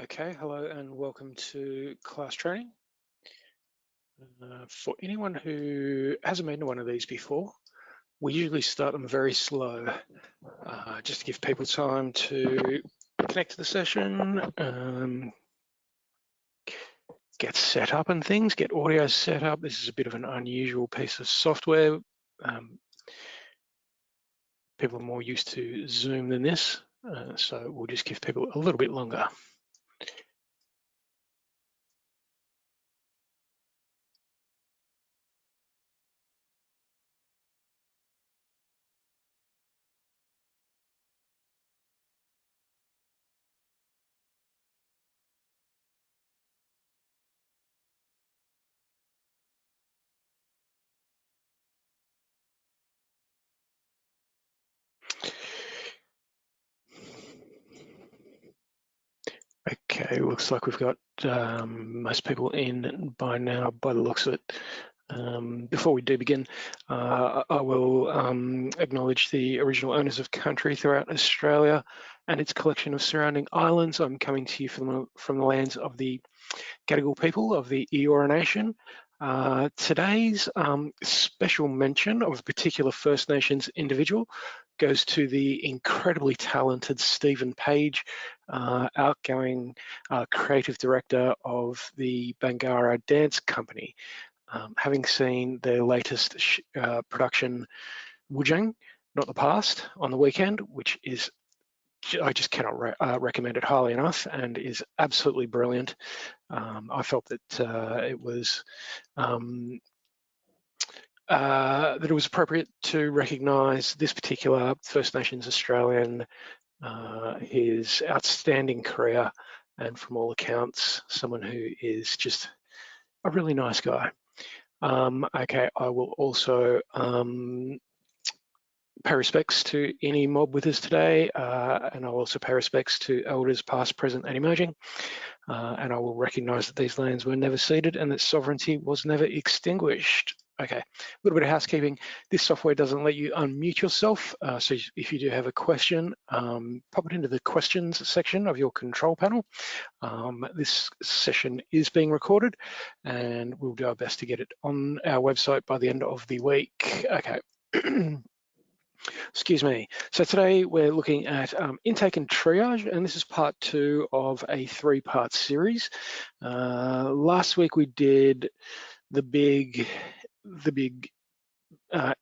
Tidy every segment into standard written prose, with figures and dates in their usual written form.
Okay, hello and welcome to class training. For anyone who hasn't been to one of these before, we usually start them very slow, just to give people time to connect to the session, get set up and things, get audio set up. This is a bit of an unusual piece of software. People are more used to Zoom than this, so we'll just give people a little bit longer. Okay, looks like we've got most people in by now by the looks of it. Before we do begin, I will acknowledge the original owners of country throughout Australia and its collection of surrounding islands. I'm coming to you from the lands of the Gadigal people of the Eora Nation. Today's special mention of a particular First Nations individual goes to the incredibly talented Stephen Page, outgoing creative director of the Bangarra Dance Company. Having seen their latest production, Wujang, Not the Past, on the weekend, which is, I just cannot recommend it highly enough and is absolutely brilliant. I felt that it was appropriate to recognise this particular First Nations Australian, his outstanding career, and from all accounts, someone who is just a really nice guy. Okay, I will also pay respects to any mob with us today, and I'll also pay respects to elders past, present and emerging, and I will recognise that these lands were never ceded and that sovereignty was never extinguished. Okay, a little bit of housekeeping. This software doesn't let you unmute yourself, so if you do have a question, pop it into the questions section of your control panel. This session is being recorded and we'll do our best to get it on our website by the end of the week. Okay. Excuse me. So today we're looking at intake and triage, and this is part 2 of a 3-part series. Last week we did the big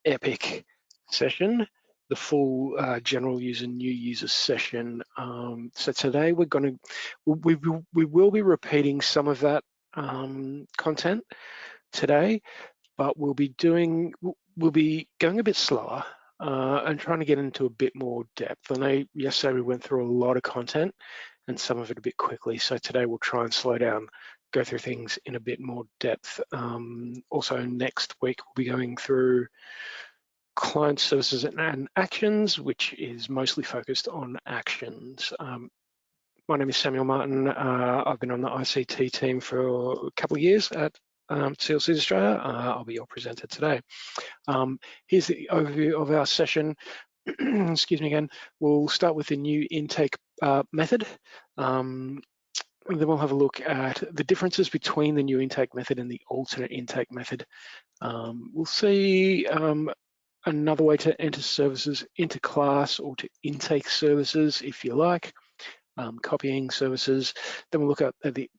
epic session, the full general user, new user session. So today we will be repeating some of that content today, but we'll be going a bit slower. And trying to get into a bit more depth. I know yesterday we went through a lot of content and some of it a bit quickly. So today we'll try and slow down, go through things in a bit more depth. Also next week we'll be going through client services and actions, which is mostly focused on actions. My name is Samuel Martin. I've been on the ICT team for a couple of years at CLCs Australia. I'll be your presenter today. Here's the overview of our session. Excuse me again. We'll start with the new intake method. Then we'll have a look at the differences between the new intake method and the alternate intake method. We'll see another way to enter services into class or to intake services, if you like, copying services. Then we'll look at the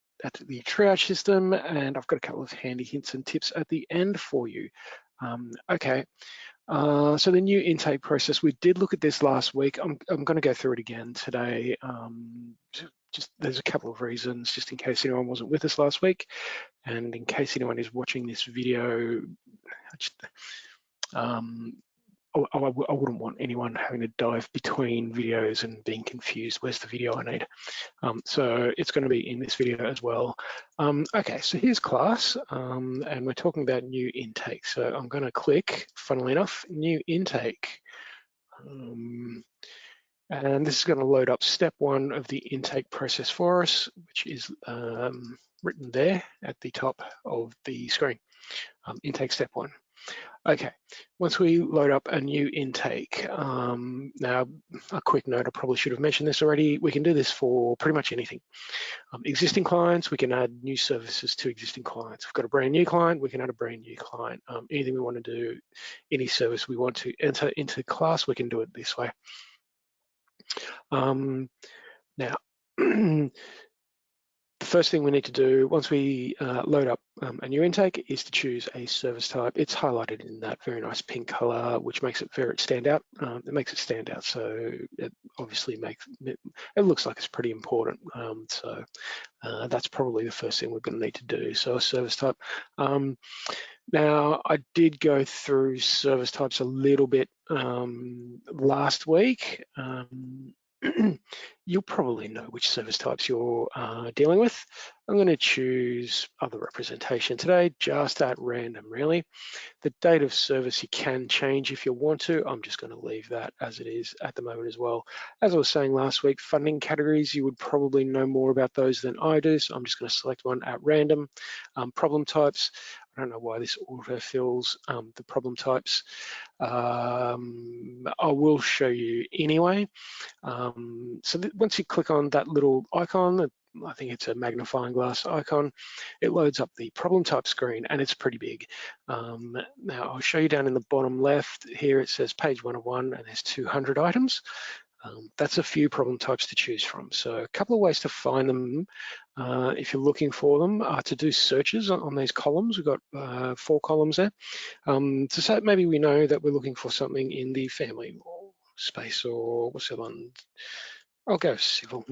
triage system, and I've got a couple of handy hints and tips at the end for you. Okay, so the new intake process, we did look at this last week. I'm going to go through it again today. Just there's a couple of reasons, just in case anyone wasn't with us last week, and in case anyone is watching this video, I wouldn't want anyone having to dive between videos and being confused. Where's the video I need? So it's going to be in this video as well. Okay, so here's class, and we're talking about new intake. So I'm going to click, funnily enough, new intake. And this is going to load up step 1 of the intake process for us, which is written there at the top of the screen. Intake step 1. Okay, once we load up a new intake, now a quick note, I probably should have mentioned this already, we can do this for pretty much anything. Existing clients, we can add new services to existing clients. If we've got a brand new client, we can add a brand new client. Anything we want to do, any service we want to enter into class, we can do it this way. Now, the first thing we need to do once we load up a new intake is to choose a service type. It's highlighted in that very nice pink color, which makes it stand out. It makes it stand out, so it obviously makes it looks like it's pretty important. So that's probably the first thing we're going to need to do. So a service type. Now, I did go through service types a little bit last week. You'll probably know which service types you're dealing with. I'm going to choose other representation today, just at random, really. The date of service you can change if you want to. I'm just going to leave that as it is at the moment as well. As I was saying last week, funding categories, you would probably know more about those than I do, so I'm just going to select one at random. Problem types, I don't know why this autofills the problem types. I will show you anyway. So once you click on that little icon, I think it's a magnifying glass icon, it loads up the problem type screen, and it's pretty big. Now I'll show you down in the bottom left here, it says page 101 and there's 200 items. That's a few problem types to choose from. So a couple of ways to find them if you're looking for them are to do searches on these columns. We've got 4 columns there. So maybe we know that we're looking for something in the family law space, or what's the one? I'll go civil.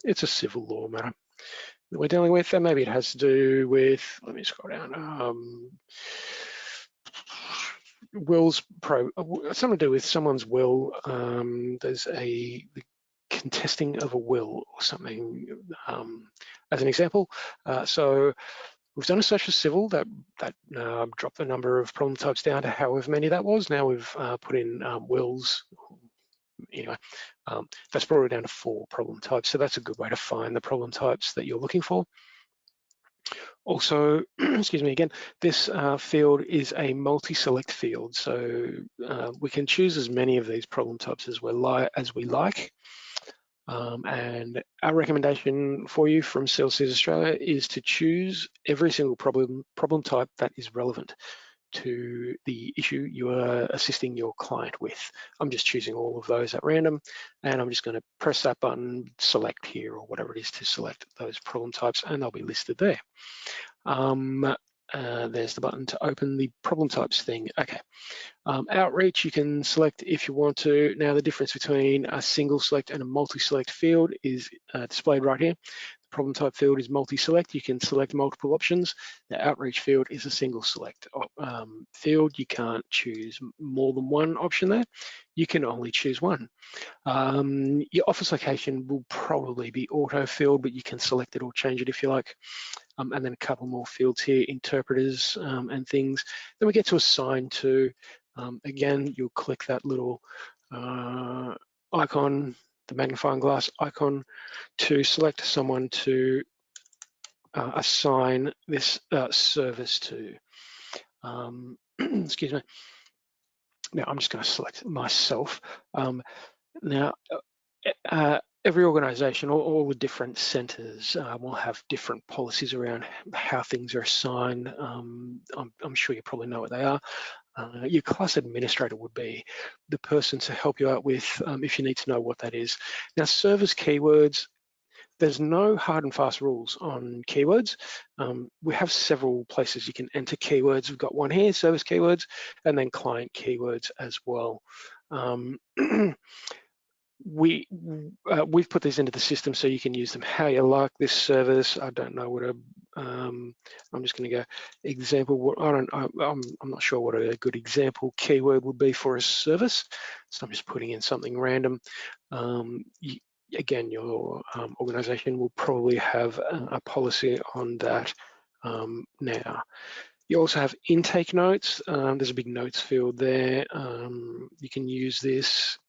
It's a civil law matter that we're dealing with, and maybe it has to do with, let me scroll down, something to do with someone's will. There's the contesting of a will or something, as an example. So we've done a search for civil that dropped the number of problem types down to however many that was. Now we've put in wills. Anyway, that's brought it down to 4 problem types. So that's a good way to find the problem types that you're looking for. Also, excuse me again, this field is a multi-select field. So we can choose as many of these problem types as we like. And our recommendation for you from CLCs Australia is to choose every single problem type that is relevant to the issue you are assisting your client with. I'm just choosing all of those at random, and I'm just going to press that button, select here, or whatever it is to select those problem types, and they'll be listed there. There's the button to open the problem types thing. Okay. Outreach, you can select if you want to. Now, the difference between a single select and a multi-select field is displayed right here. The problem type field is multi-select. You can select multiple options. The outreach field is a single select field. You can't choose more than one option there. You can only choose one. Your office location will probably be auto-filled, but you can select it or change it if you like. And then a couple more fields here, interpreters and things. Then we get to assign to. Again, you'll click that little icon, the magnifying glass icon, to select someone to assign this service to. Excuse me. Now I'm just going to select myself. Now, every organisation, all the different centres will have different policies around how things are assigned. I'm sure you probably know what they are. Your class administrator would be the person to help you out with if you need to know what that is. Now, service keywords, there's no hard and fast rules on keywords. We have several places you can enter keywords. We've got one here, service keywords, and then client keywords as well. We've put these into the system so you can use them how you like. This service, I don't know what I'm just going to go example. I'm not sure what a good example keyword would be for a service, so I'm just putting in something random. Again, your organization will probably have a policy on that now. You also have intake notes. There's a big notes field there. You can use this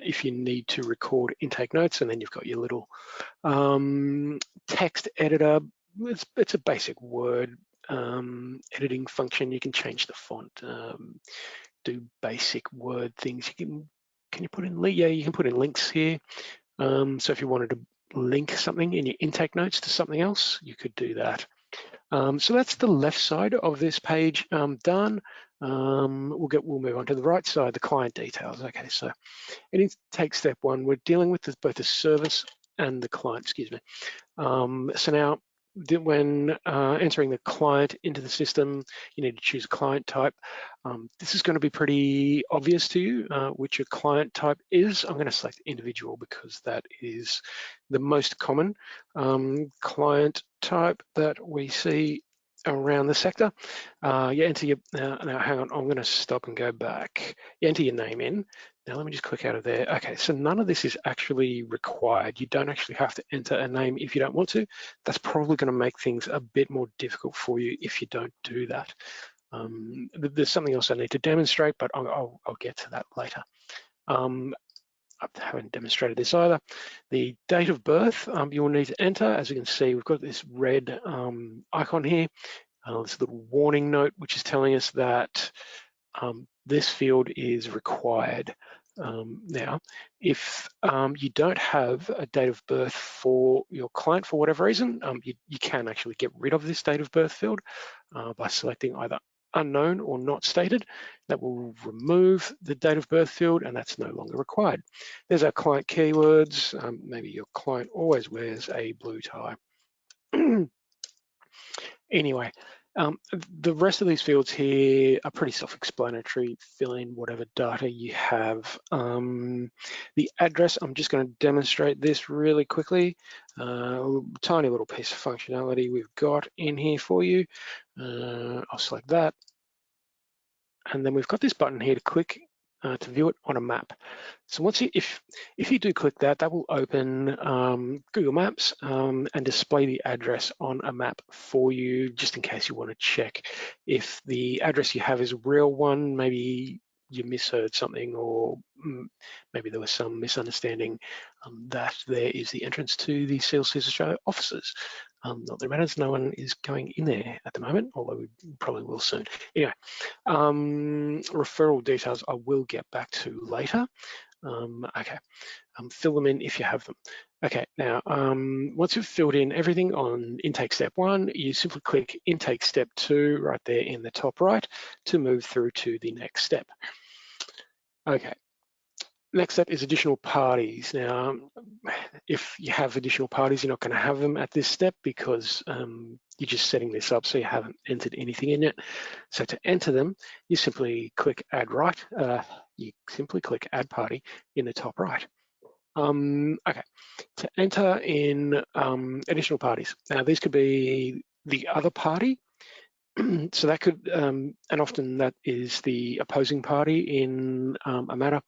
if you need to record intake notes, and then you've got your little text editor. It's a basic Word editing function. You can change the font, do basic word things. Can you put in, yeah, you can put in links here. So if you wanted to link something in your intake notes to something else, you could do that. So that's the left side of this page done. We'll move on to the right side, the client details. Okay, so in intake step one, we're dealing with both the service and the client, excuse me. So now, when entering the client into the system, you need to choose a client type. This is going to be pretty obvious to you which your client type is. I'm going to select individual because that is the most common client type that we see around the sector. You enter your, now hang on, I'm going to stop and go back. You enter your name in. Now let me just click out of there. Okay, so none of this is actually required. You don't actually have to enter a name if you don't want to. That's probably going to make things a bit more difficult for you if you don't do that. There's something else I need to demonstrate, but I'll get to that later. I haven't demonstrated this either. The date of birth you will need to enter. As you can see, we've got this red icon here. This little warning note, which is telling us that this field is required. Now, if you don't have a date of birth for your client for whatever reason, you can actually get rid of this date of birth field by selecting either unknown or not stated. That will remove the date of birth field, and that's no longer required. There's our client keywords. Maybe your client always wears a blue tie. Anyway, the rest of these fields here are pretty self-explanatory. Fill in whatever data you have. The address, I'm just going to demonstrate this really quickly. Tiny little piece of functionality we've got in here for you. I'll select that. And then we've got this button here to click to view it on a map. So once if you do click that, that will open Google Maps and display the address on a map for you, just in case you want to check if the address you have is a real one. Maybe you misheard something, or maybe there was some misunderstanding that there is the entrance to the CLCs Australia offices. Not that it matters, no one is going in there at the moment, although we probably will soon. Anyway, referral details I will get back to later. Okay, fill them in if you have them. Okay, now once you've filled in everything on intake step one, you simply click intake step two right there in the top right to move through to the next step. Okay. Next step is additional parties. Now, if you have additional parties, you're not going to have them at this step because you're just setting this up, so you haven't entered anything in it. So to enter them, you simply click Add Right. You simply click Add Party in the top right. Okay, to enter in additional parties. Now, these could be the other party. So that could, and often that is the opposing party in a matter,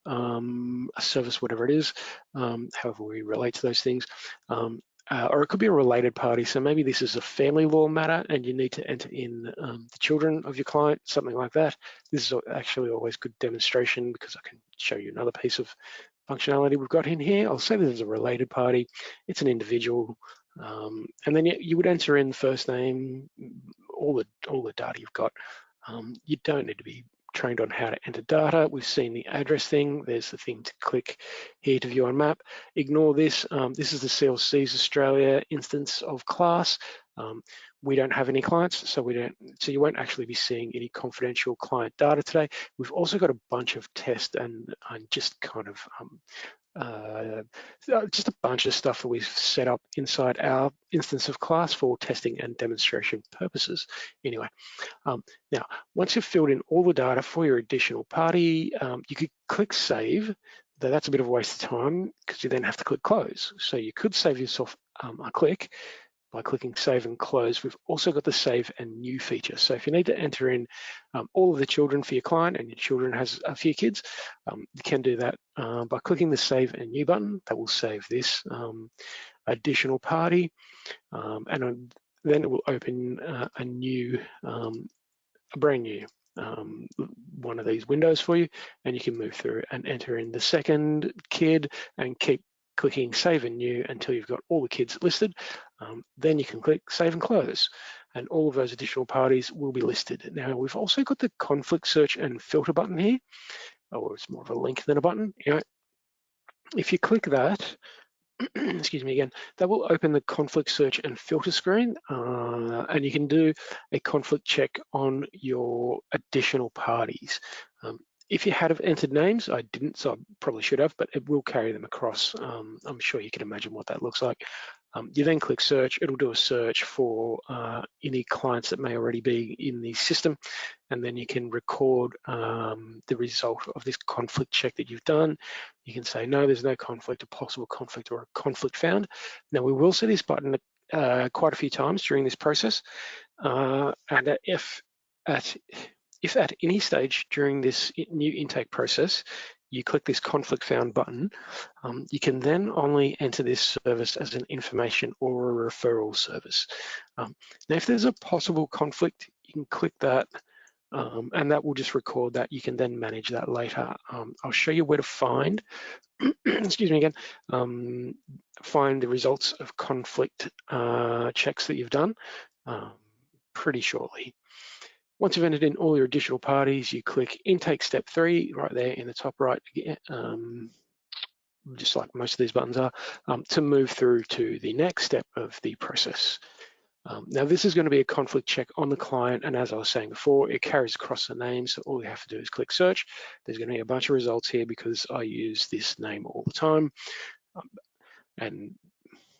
a service, whatever it is, however we relate to those things, or it could be a related party. So maybe this is a family law matter and you need to enter in the children of your client, something like that. This is actually always good demonstration because I can show you another piece of functionality we've got in here. I'll say this is a related party. It's an individual. And then you would enter in first name, all the data you've got. You don't need to be trained on how to enter data. We've seen the address thing. There's the thing to click here to view on map. Ignore this. This is the CLCs Australia instance of class. We don't have any clients, so you won't actually be seeing any confidential client data today. We've also got a bunch of tests and just kind of just a bunch of stuff that we've set up inside our instance of class for testing and demonstration purposes. Anyway, now, once you've filled in all the data for your additional party, you could click Save, though that's a bit of a waste of time because you then have to click Close. So you could save yourself a click by clicking Save and Close. We've also got the Save and New feature. So if you need to enter in all of the children for your client and your children has a few kids, you can do that by clicking the Save and New button. That will save this additional party, and then it will open a brand new one of these windows for you, and you can move through and enter in the second kid and keep clicking Save and New until you've got all the kids listed. Then you can click Save and Close, and all of those additional parties will be listed. Now, we've also got the Conflict Search and Filter button here. Oh, it's more of a link than a button. If you click that, excuse me again, that will open the conflict search and filter screen, and you can do a conflict check on your additional parties. If you had entered names, I didn't, so I probably should have, but it will carry them across. I'm sure you can imagine what that looks like. You then click search, it'll do a search for any clients that may already be in the system, and then you can record the result of this conflict check that you've done. You can say, no, there's no conflict, a possible conflict, or a conflict found. Now, we will see this button quite a few times during this process, and if at any stage during this new intake process, you click this conflict found button, you can then only enter this service as an information or a referral service. Now, if there's a possible conflict, you can click that, and that will just record that. You can then manage that later. I'll show you where to find, excuse me again, find the results of conflict checks that you've done pretty shortly. Once you've entered in all your additional parties, you click Intake Step 3 right there in the top right, just like most of these buttons are, to move through to the next step of the process. Now, this is going to be a conflict check on the client, and as I was saying before, it carries across the name, so all you have to do is click search. There's going to be a bunch of results here because I use this name all the time, and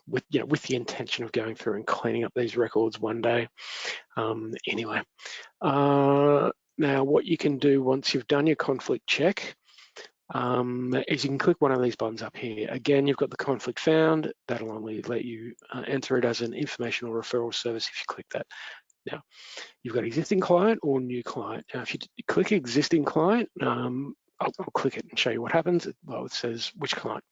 with the intention of going through and cleaning up these records one day. Anyway, now what you can do once you've done your conflict check is you can click one of these buttons up here. Again, you've got the conflict found. That'll only let you enter it as an information or referral service if you click that. Now, you've got existing client or new client. Now, if you click existing client, I'll click it and show you what happens. Well, it says which client.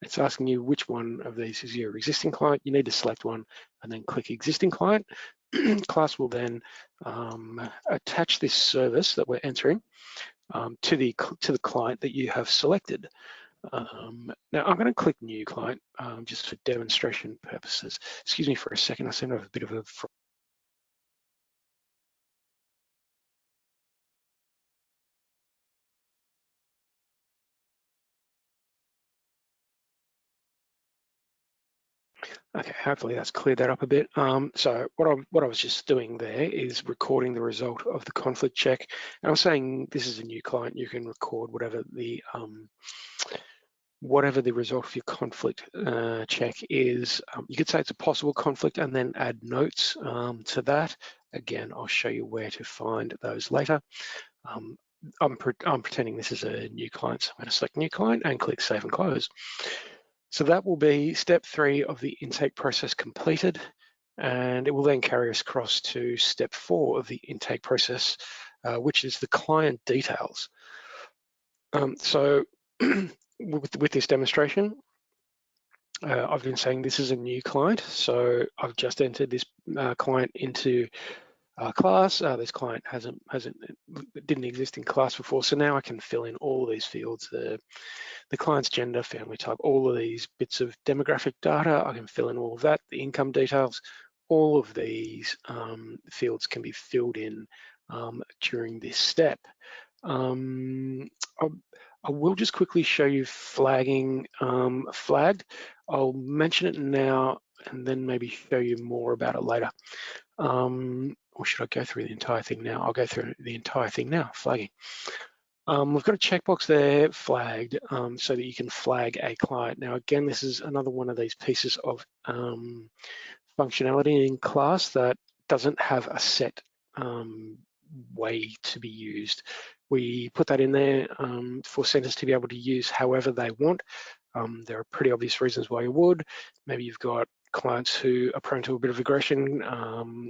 It's asking you which one of these is your existing client. You need to select one and then click existing client. Class will then attach this service that we're entering to the client that you have selected. Now I'm going to click new client just for demonstration purposes. Excuse me for a second, I seem to have a bit of a Okay, hopefully that's cleared that up a bit. So what I was just doing there is recording the result of the conflict check. And I'm saying this is a new client. You can record whatever the result of your conflict check is. You could say it's a possible conflict and then add notes to that. Again, I'll show you where to find those later. I'm pretending this is a new client, so I'm going to select new client and click Save and Close. So that will be step 3 of the intake process completed, and it will then carry us across to step 4 of the intake process, which is the client details. So with this demonstration, I've been saying this is a new client, so I've just entered this client into class. This client didn't exist in class before, so now I can fill in all these fields, the client's gender, family type, all of these bits of demographic data. I can fill in all of that, the income details. All of these fields can be filled in during this step. I will just quickly show you flagging flagged. I'll mention it now and then maybe show you more about it later. Or should I go through the entire thing now? I'll go through the entire thing now, flagging. We've got a checkbox there flagged so that you can flag a client. Now, again, this is another one of these pieces of functionality in class that doesn't have a set way to be used. We put that in there for centers to be able to use however they want. There are pretty obvious reasons why you would. Maybe you've got clients who are prone to a bit of aggression,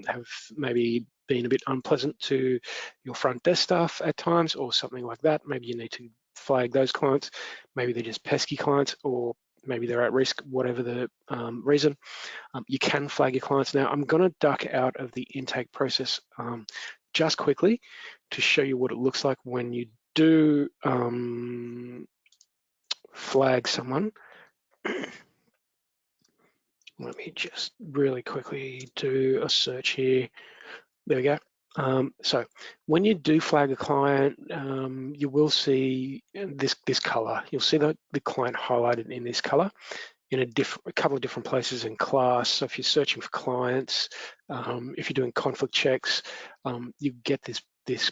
have maybe been a bit unpleasant to your front desk staff at times or something like that. Maybe you need to flag those clients. Maybe they're just pesky clients, or maybe they're at risk, whatever the reason. You can flag your clients. Now, I'm going to duck out of the intake process just quickly to show you what it looks like when you do flag someone. Let me just really quickly do a search here. There we go. So when you do flag a client, you will see this color. You'll see the client highlighted in this color in a couple of different places in class. So if you're searching for clients, if you're doing conflict checks, you get this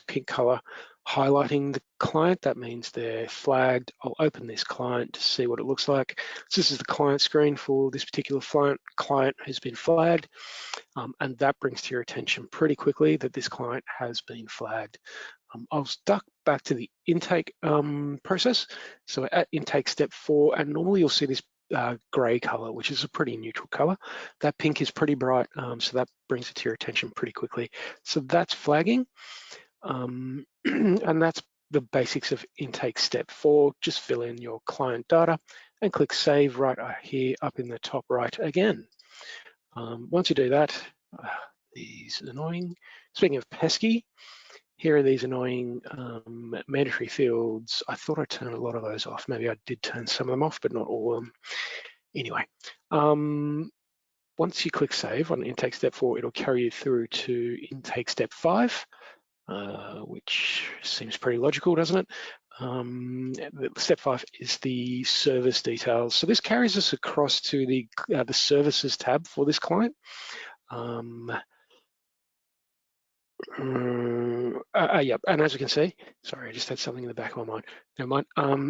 pink color highlighting the client. That means they're flagged. I'll open this client to see what it looks like. So this is the client screen for this particular client has been flagged. And that brings to your attention pretty quickly that this client has been flagged. I'll duck back to the intake process. So at intake step 4, and normally you'll see this gray color, which is a pretty neutral color. That pink is pretty bright, so that brings it to your attention pretty quickly. So that's flagging, and that's the basics of intake step 4. Just fill in your client data and click save right here up in the top right again. Once you do that, these annoying, speaking of pesky, here are these annoying mandatory fields. I thought I turned a lot of those off. Maybe I did turn some of them off, but not all of them. Anyway, once you click save on intake step 4, it'll carry you through to intake step 5, which seems pretty logical, doesn't it? Step 5 is the service details. So this carries us across to the services tab for this client. Yeah, and as you can see, sorry, I just had something in the back of my mind. Never mind.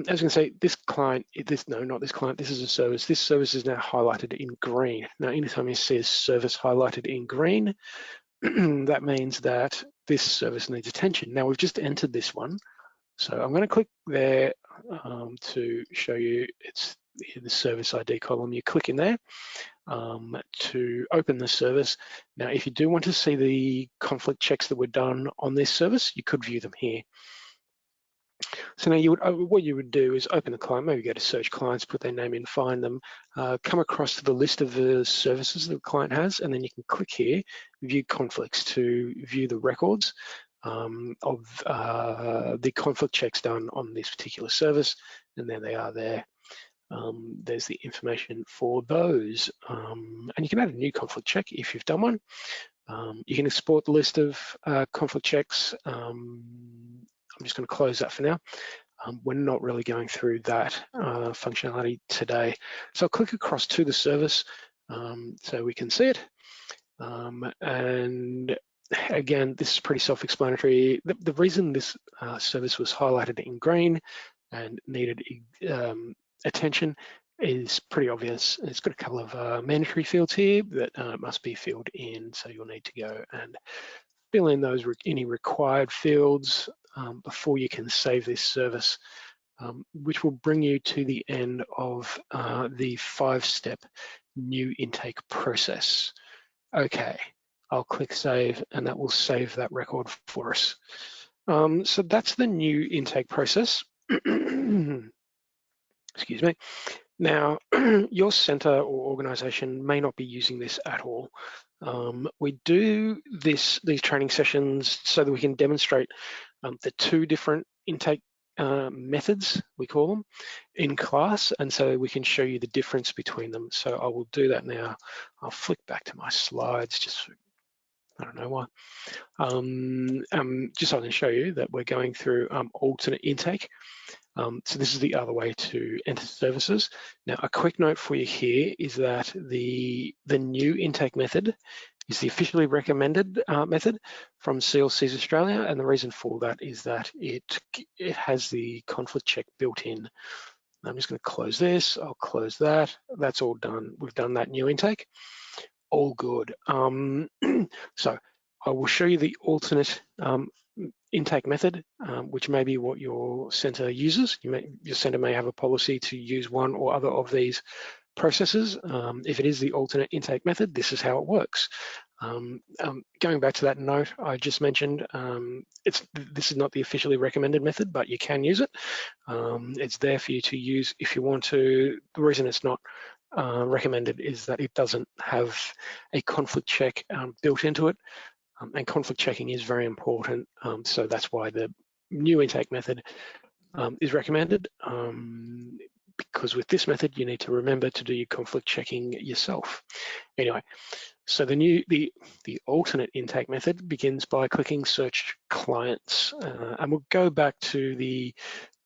As you can see, this client, not this client, this is a service. This service is now highlighted in green. Now, anytime you see a service highlighted in green, that means that this service needs attention. Now, we've just entered this one. So I'm going to click there to show you it's the service ID column. You click in there to open the service. Now, if you do want to see the conflict checks that were done on this service, you could view them here. So now what you would do is open the client, maybe go to search clients, put their name in, find them, come across to the list of the services that the client has, and then you can click here, view conflicts to view the records of the conflict checks done on this particular service, and there they are there. There's the information for those. And you can add a new conflict check if you've done one. You can export the list of conflict checks. I'm just going to close that for now. We're not really going through that functionality today. So I'll click across to the service so we can see it. And again, this is pretty self-explanatory. The reason this service was highlighted in green and needed attention is pretty obvious. It's got a couple of mandatory fields here that must be filled in, so you'll need to go and fill in those any required fields before you can save this service, which will bring you to the end of the 5-step new intake process. Okay, I'll click save, and that will save that record for us. So that's the new intake process. Excuse me. Now, your center or organization may not be using this at all. We do these training sessions so that we can demonstrate the 2 different intake methods, we call them, in class, and so we can show you the difference between them. So I will do that now. I'll flick back to my slides, just, I don't know why. Just so I can show you that we're going through alternate intake. So this is the other way to enter services. Now, a quick note for you here is that the new intake method is the officially recommended method from CLCs Australia, and the reason for that is that it has the conflict check built in. I'm just going to close this. I'll close that. That's all done. We've done that new intake. All good. So I will show you the alternate intake method, which may be what your center uses. Your center may have a policy to use one or other of these processes. If it is the alternate intake method, this is how it works. Going back to that note I just mentioned, this is not the officially recommended method, but you can use it. It's there for you to use if you want to. The reason it's not recommended is that it doesn't have a conflict check built into it. And conflict checking is very important, so that's why the new intake method is recommended. because with this method, you need to remember to do your conflict checking yourself. Anyway, so the alternate intake method begins by clicking Search Clients, and we'll go back to the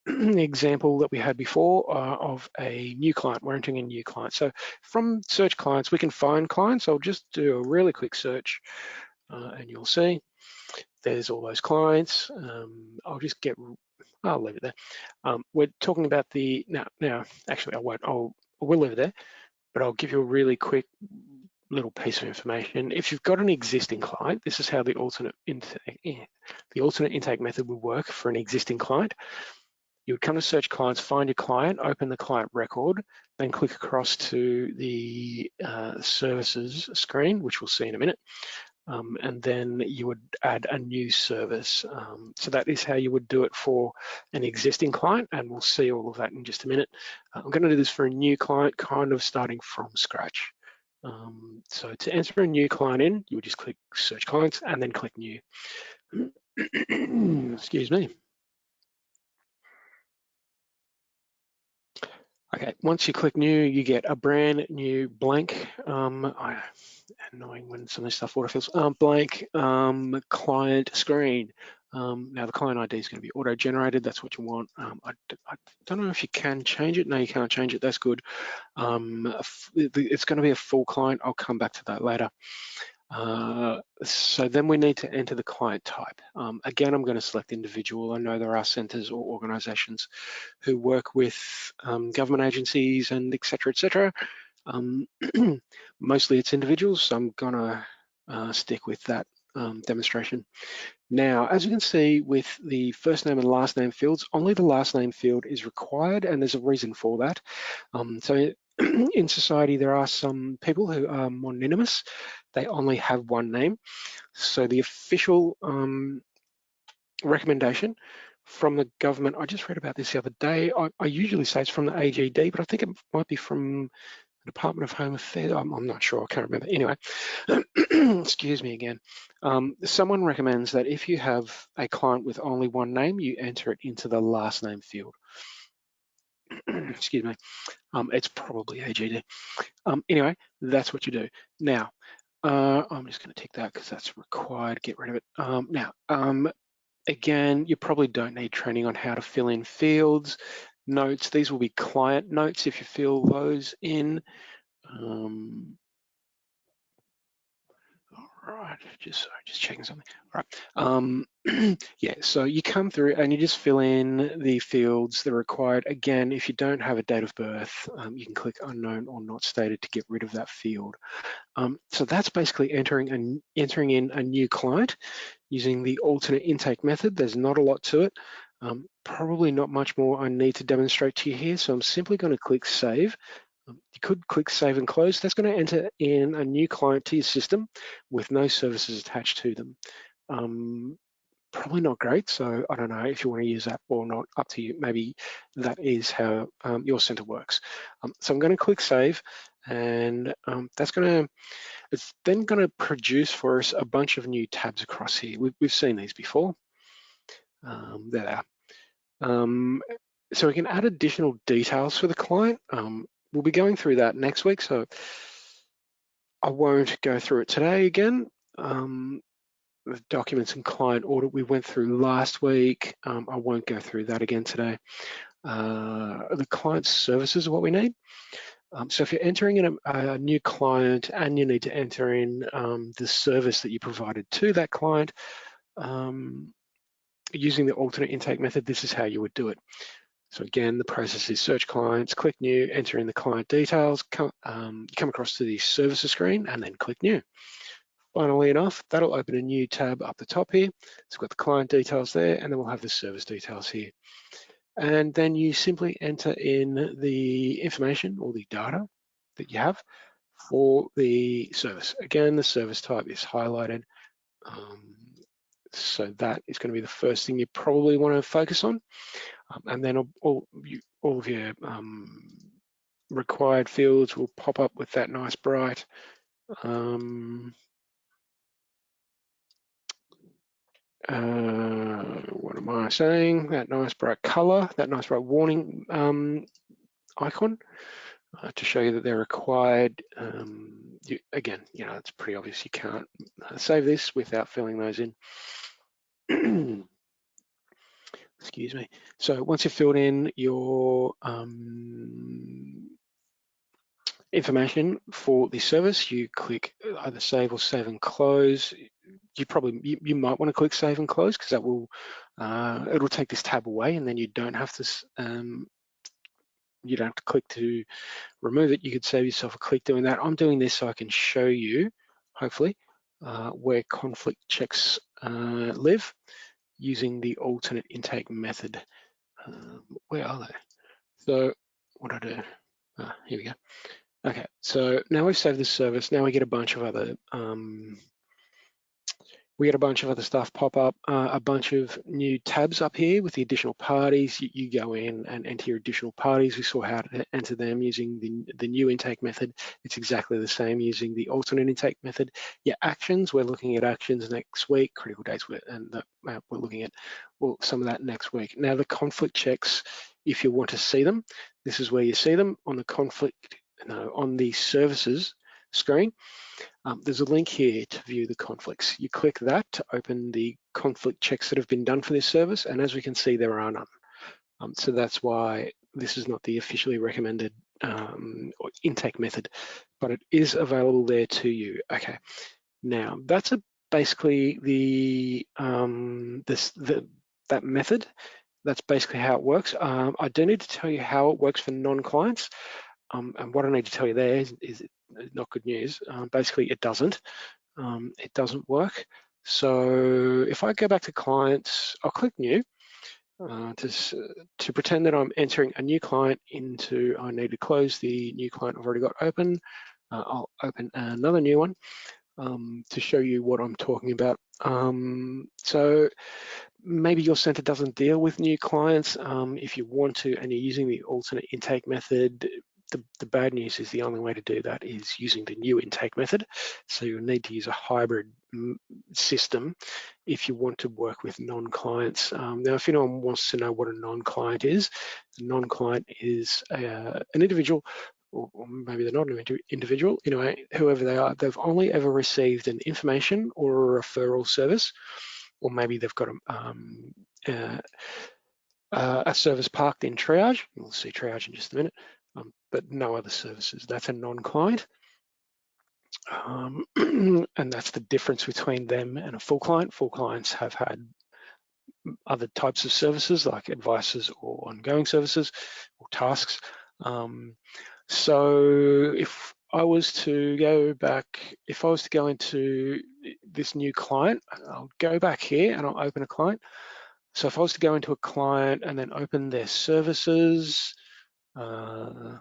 example that we had before of a new client. We're entering a new client. So from Search Clients, we can find clients. I'll just do a really quick search, and you'll see there's all those clients. I'll leave it there. We're talking about the now. Actually, I won't. We'll leave it there. But I'll give you a really quick little piece of information. If you've got an existing client, this is how the alternate intake method will work for an existing client. You would come to Search Clients, find your client, open the client record, then click across to the services screen, which we'll see in a minute. And then you would add a new service. So that is how you would do it for an existing client, and we'll see all of that in just a minute. I'm going to do this for a new client, kind of starting from scratch. So to enter a new client in, you would just click Search Clients and then click New. Excuse me. Okay, once you click New, you get a brand new blank. Annoying when some of this stuff autofills. Blank client screen. Now the client ID is going to be auto-generated. That's what you want. I don't know if you can change it. No, you can't change it. That's good. It's going to be a full client. I'll come back to that later. So then we need to enter the client type. Again, I'm going to select individual. I know there are centres or organisations who work with government agencies and et cetera, mostly it's individuals, so I'm gonna stick with that demonstration. Now, as you can see with the first name and last name fields, only the last name field is required, and there's a reason for that. So in society, there are some people who are mononymous. They only have one name. So the official recommendation from the government, I just read about this the other day. I usually say it's from the AGD, but I think it might be from the Department of Home Affairs. I'm not sure, I can't remember. Anyway, excuse me again. Someone recommends that if you have a client with only one name, you enter it into the last name field. Excuse me. It's probably AGD. Anyway, that's what you do. Now, I'm just going to tick that because that's required. Get rid of it. Now, again, you probably don't need training on how to fill in fields. Notes, these will be client notes if you fill those in. All right, just checking something. All right, yeah, so you come through and you just fill in the fields that are required. Again, if you don't have a date of birth, you can click unknown or not stated to get rid of that field. So that's basically entering in a new client using the alternate intake method. There's not a lot to it. Probably not much more I need to demonstrate to you here, so I'm simply going to click Save. You could click Save and Close. That's going to enter in a new client to your system with no services attached to them. Probably not great, so I don't know if you want to use that or not, up to you. Maybe that is how your center works. So I'm going to click Save, and it's then going to produce for us a bunch of new tabs across here. We've seen these before. There they are. So we can add additional details for the client. We'll be going through that next week, so I won't go through it today again. The documents and client audit we went through last week. I won't go through that again today. The client services are what we need. So if you're entering in a new client and you need to enter in the service that you provided to that client, using the alternate intake method, this is how you would do it. So again, the process is search clients, click new, enter in the client details, come across to the services screen and then click new. Funnily enough, that'll open a new tab up the top here. It's got the client details there, and then we'll have the service details here. And then you simply enter in the information or the data that you have for the service. Again, the service type is highlighted. So that is going to be the first thing you probably want to focus on. And then all of your required fields will pop up with that nice bright what am I saying? That nice bright color, that nice bright warning icon to show you that they're required. Again, it's pretty obvious you can't save this without filling those in. Excuse me. So once you've filled in your information for the service, you click either save or save and close. You might want to click save and close because that will it'll take this tab away, and then you don't have to click to remove it. You could save yourself a click doing that. I'm doing this so I can show you, hopefully, where conflict checks live using the alternate intake method. Where are they? So what do I do? Here we go. Okay, so now we've saved this service. Now we get a bunch of other stuff pop up, a bunch of new tabs up here with the additional parties. You go in and enter your additional parties. We saw how to enter them using the new intake method. It's exactly the same using the alternate intake method. Yeah, actions, we're looking at actions next week, critical dates, we're looking at some of that next week. Now the conflict checks, if you want to see them, this is where you see them on the services screen. There's a link here to view the conflicts. You click that to open the conflict checks that have been done for this service, and as we can see, there are none. So that's why this is not the officially recommended intake method, but it is available there to you. Okay, now that's basically that method. That's basically how it works. I do need to tell you how it works for non-clients. And what I need to tell you there is not good news. Basically, it doesn't. It doesn't work. So if I go back to clients, I'll click new to pretend that I'm entering a new client into. I need to close the new client I've already got open. I'll open another new one to show you what I'm talking about. So maybe your center doesn't deal with new clients. If you want to, and you're using the alternate intake method, the bad news is the only way to do that is using the new intake method. So you'll need to use a hybrid system if you want to work with non-clients. Now, if anyone wants to know what a non-client is, a non-client is an individual, or maybe they're not an individual, anyway, whoever they are, they've only ever received an information or a referral service, or maybe they've got a service parked in Triage. We'll see Triage in just a minute, but no other services. That's a non-client. And that's the difference between them and a full client. Full clients have had other types of services like advices or ongoing services or tasks. So if I was to go into this new client, I'll go back here and I'll open a client. So if I was to go into a client and then open their services, and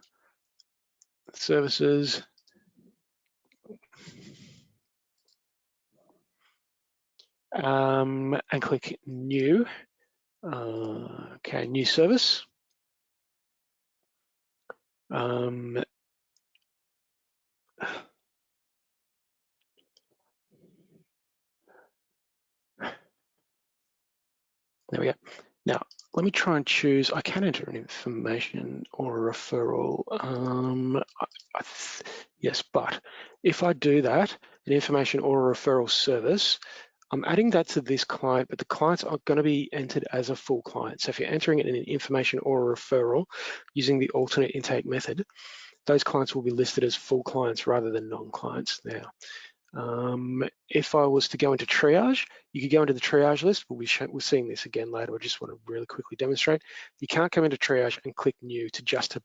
click new, okay, new service. There we go. Now, let me try and choose, I can enter an information or a referral. Yes, but if I do that, an information or a referral service, I'm adding that to this client, but the clients are going to be entered as a full client. So if you're entering it in an information or a referral using the alternate intake method, those clients will be listed as full clients rather than non-clients now. If I was to go into triage, you could go into the triage list. We're seeing this again later. I just want to really quickly demonstrate. You can't come into triage and click new to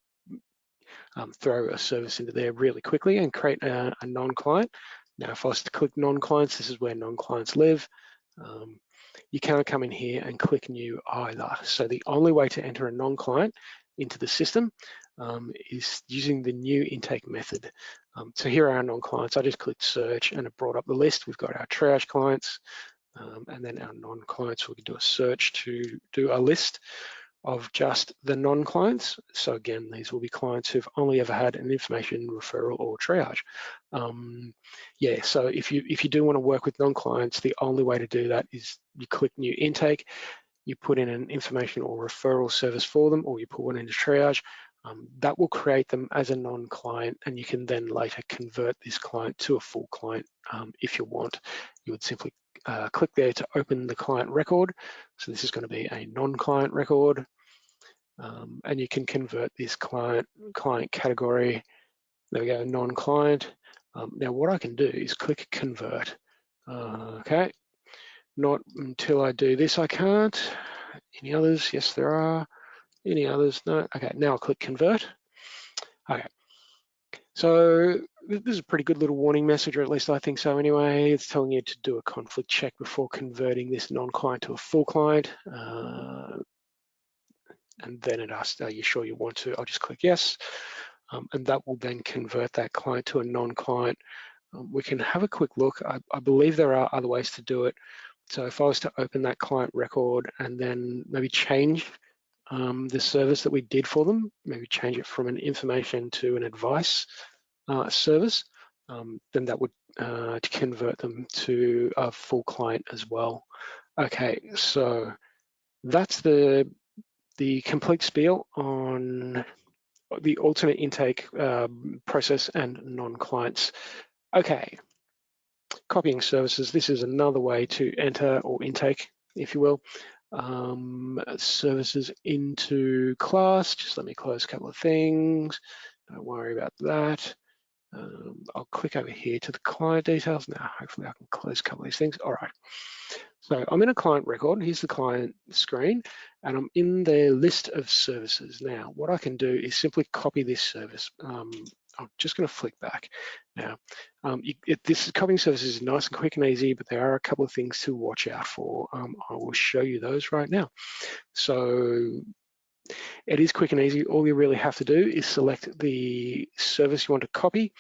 throw a service into there really quickly and create a non-client. Now, if I was to click non-clients, this is where non-clients live. You can't come in here and click new either. So the only way to enter a non-client into the system is using the new intake method. So here are our non-clients. I just clicked search and it brought up the list. We've got our triage clients and then our non-clients. We can do a search to do a list of just the non-clients. So again, these will be clients who've only ever had an information referral or triage. Yeah, so if you do want to work with non-clients, the only way to do that is you click new intake, you put in an information or referral service for them, or you put one into triage. that will create them as a non-client, and you can then later convert this client to a full client if you want. You would simply click there to open the client record. So this is going to be a non-client record, and you can convert this client category. There we go, non-client. Now what I can do is click convert. Okay, not until I do this I can't. Any others? Yes, there are. Any others? No. Okay, now I'll click convert. Okay, so this is a pretty good little warning message, or at least I think so anyway. It's telling you to do a conflict check before converting this non-client to a full client. And then it asks, are you sure you want to? I'll just click yes. And that will then convert that client to a non-client. We can have a quick look. I believe there are other ways to do it. So if I was to open that client record and then maybe change the service that we did for them, maybe change it from an information to an advice service, then that would convert them to a full client as well. Okay, so that's the complete spiel on the alternate intake process and non-clients. Okay, copying services. This is another way to enter or intake, if you will, services into class. Just let me close a couple of things. Don't worry about that. I'll click over here to the client details. Now, hopefully I can close a couple of these things. All right. So I'm in a client record. Here's the client screen, and I'm in the list of services. Now, what I can do is simply copy this service. I'm just going to flick back. Now, this copying service is nice and quick and easy, but there are a couple of things to watch out for. I will show you those right now. So it is quick and easy. All you really have to do is select the service you want to copy.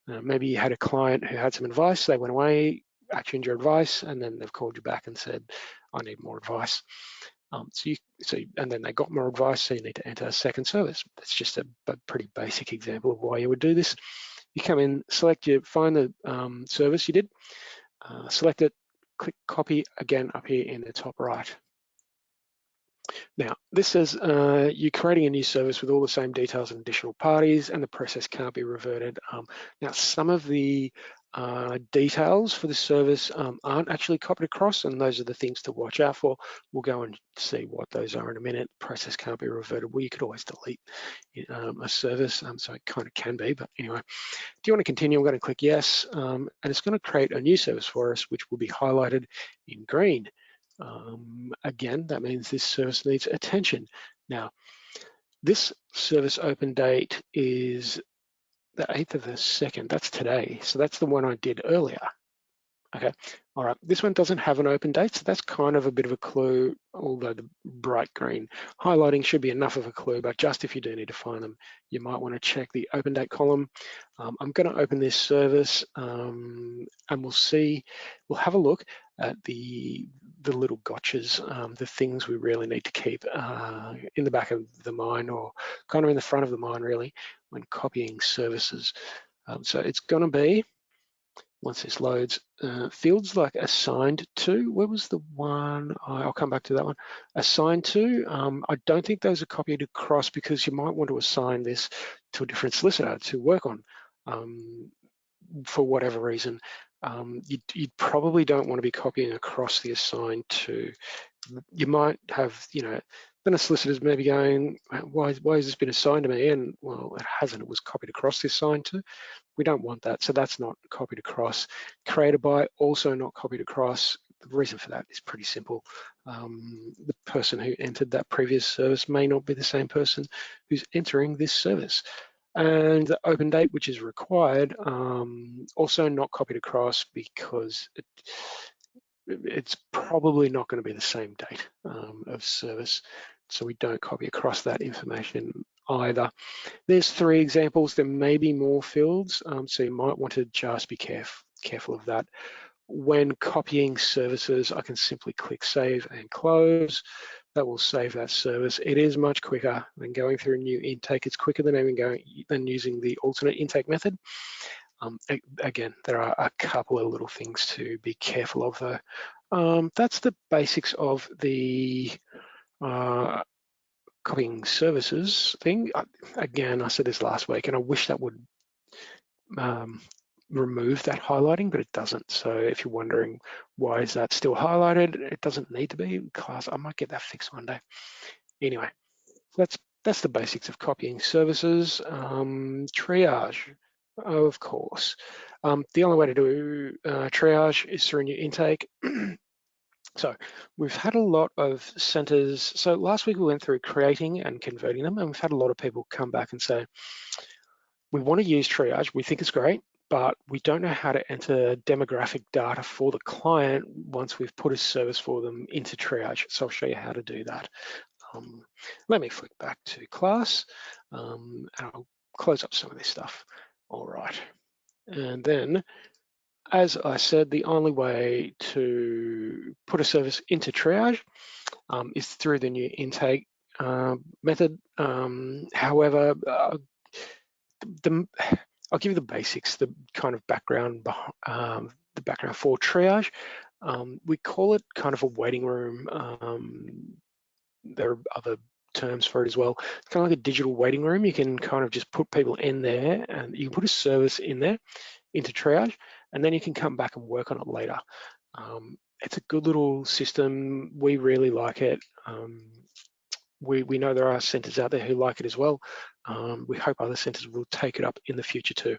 Maybe you had a client who had some advice, they went away, actioned your advice, and then they've called you back and said, I need more advice. And then they got more advice, so you need to enter a second service. That's just a pretty basic example of why you would do this. You come in, find the service you did, select it, click copy again up here in the top right. Now, this says you're creating a new service with all the same details and additional parties, and the process can't be reverted. Now, some of the details for the service aren't actually copied across, and those are the things to watch out for. We'll go and see what those are in a minute. Process can't be reverted. Well, you could always delete a service, so it kind of can be, but anyway. Do you want to continue? I'm going to click yes, and it's going to create a new service for us, which will be highlighted in green. Again, that means this service needs attention. Now, this service open date is the 8th of the 2nd. That's today. So that's the one I did earlier. Okay, all right. This one doesn't have an open date, so that's kind of a bit of a clue, although the bright green highlighting should be enough of a clue, but just if you do need to find them, you might want to check the open date column. I'm going to open this service and we'll have a look at the little gotchas, the things we really need to keep in the back of the mind, or kind of in the front of the mind really, when copying services. So it's going to be, once this loads, fields like assigned to. Where was the one? I'll come back to that one. Assigned to, I don't think those are copied across because you might want to assign this to a different solicitor to work on for whatever reason. You probably don't want to be copying across the assigned to. You might have, then a solicitor's maybe going, why has this been assigned to me? And well, it hasn't, it was copied across the assigned to. We don't want that, so that's not copied across. Created by, also not copied across. The reason for that is pretty simple. The person who entered that previous service may not be the same person who's entering this service. And the open date, which is required, also not copied across because it's probably not going to be the same date of service. So we don't copy across that information either. There's 3 examples. There may be more fields, so you might want to just be careful of that. When copying services, I can simply click save and close. That will save that service. It is much quicker than going through a new intake. It's quicker than using the alternate intake method. Again, there are a couple of little things to be careful of though. That's the basics of the copying services thing, again, I said this last week, and I wish that would remove that highlighting, but it doesn't. So if you're wondering why is that still highlighted, it doesn't need to be. Class, I might get that fixed one day. Anyway, that's the basics of copying services. Triage, of course. The only way to do triage is through a new intake. So we've had a lot of centers. So last week we went through creating and converting them, and we've had a lot of people come back and say, we want to use triage, we think it's great, but we don't know how to enter demographic data for the client once we've put a service for them into triage. So I'll show you how to do that. Let me flick back to class, and I'll close up some of this stuff. All right, and then, as I said, the only way to put a service into triage is through the new intake method. However, I'll give you the basics, the kind of background, the background for triage. We call it kind of a waiting room. There are other terms for it as well. It's kind of like a digital waiting room. You can kind of just put people in there, and you can put a service in there into triage, and then you can come back and work on it later. It's a good little system. We really like it. We know there are centres out there who like it as well. We hope other centres will take it up in the future too.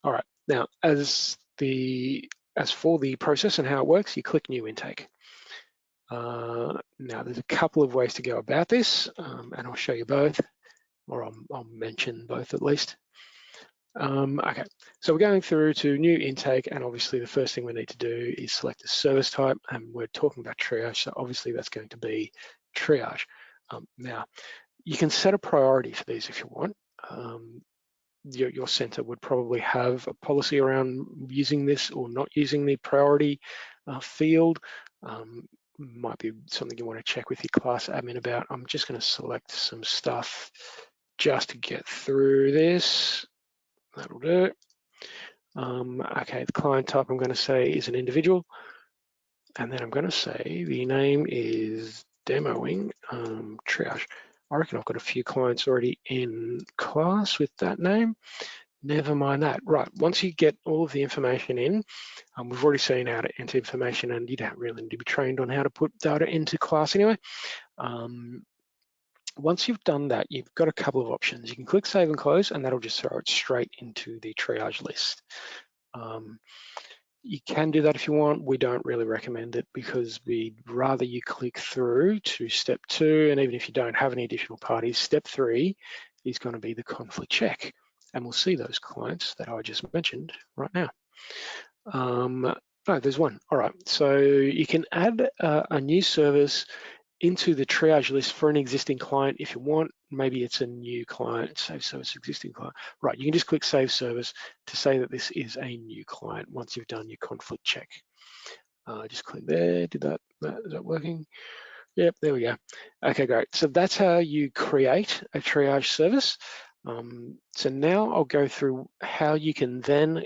All right, now as for the process and how it works, you click New Intake. Now there's a couple of ways to go about this, and I'll show you both, or I'll mention both at least. Okay, so we're going through to New Intake, and obviously the first thing we need to do is select a service type, and we're talking about triage, so obviously that's going to be triage. Now, you can set a priority for these if you want. Your centre would probably have a policy around using this or not using the priority field. Might be something you want to check with your class admin about. I'm just going to select some stuff just to get through this. That'll do. Okay, the client type I'm going to say is an individual, and then I'm going to say the name is demoing triage. I reckon I've got a few clients already in class with that name. Never mind that. Right, once you get all of the information in, we've already seen how to enter information, and you don't really need to be trained on how to put data into class anyway. Once you've done that, you've got a couple of options. You can click Save and Close, and that'll just throw it straight into the triage list. You can do that if you want. We don't really recommend it because we'd rather you click through to step 2, and even if you don't have any additional parties, step 3 is going to be the conflict check. And we'll see those clients that I just mentioned right now. Oh, there's one. All right, so you can add a new service into the triage list for an existing client if you want. Maybe it's a new client, save service, existing client. Right, you can just click save service to say that this is a new client once you've done your conflict check. Just click there, is that working? Yep, there we go. Okay, great. So that's how you create a triage service. So now I'll go through how you can then,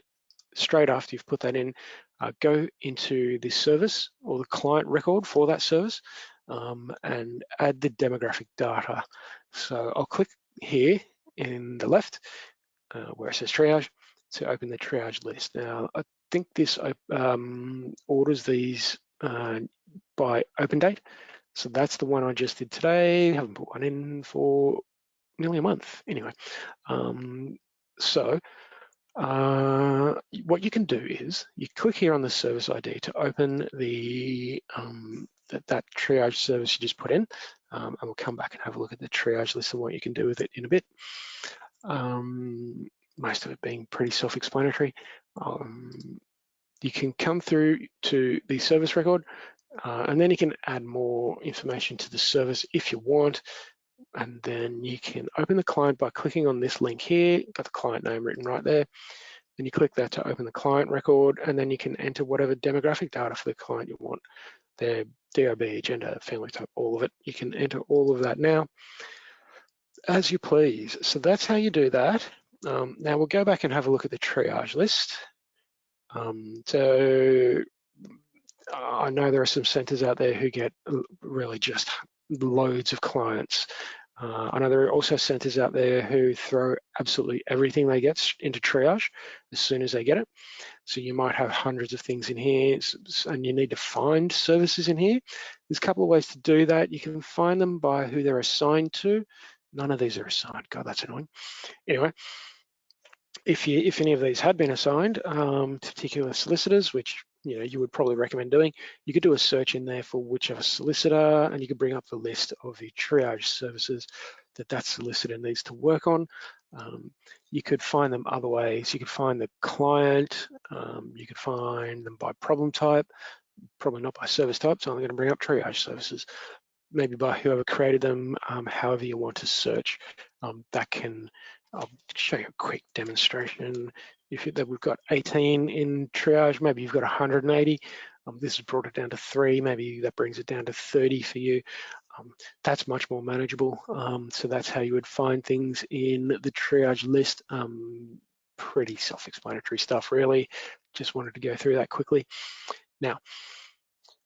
straight after you've put that in, go into the service or the client record for that service and add the demographic data. So I'll click here in the left where it says triage to open the triage list. Now, I think this orders these by open date. So that's the one I just did today. Haven't put one in for nearly a month anyway. What you can do is you click here on the service ID to open the that triage service you just put in, and we'll come back and have a look at the triage list and what you can do with it in a bit. Most of it being pretty self-explanatory. You can come through to the service record, and then you can add more information to the service if you want. And then you can open the client by clicking on this link here, got the client name written right there. Then you click that to open the client record, and then you can enter whatever demographic data for the client you want. Their DOB, gender, family type, all of it. You can enter all of that now as you please. So that's how you do that. Now we'll go back and have a look at the triage list. So I know there are some centers out there who get really just loads of clients. I know there are also centres out there who throw absolutely everything they get into triage as soon as they get it. So you might have hundreds of things in here, and you need to find services in here. There's a couple of ways to do that. You can find them by who they're assigned to. None of these are assigned. God, that's annoying. Anyway, if any of these had been assigned to particular solicitors, which you would probably recommend doing, you could do a search in there for whichever solicitor, and you could bring up the list of the triage services that solicitor needs to work on. You could find them other ways. You could find the client, you could find them by problem type, probably not by service type, so I'm going to bring up triage services, maybe by whoever created them, however you want to search. I'll show you a quick demonstration. That we've got 18 in triage, maybe you've got 180. This has brought it down to 3, maybe that brings it down to 30 for you. That's much more manageable. So that's how you would find things in the triage list. Pretty self-explanatory stuff, really. Just wanted to go through that quickly. Now,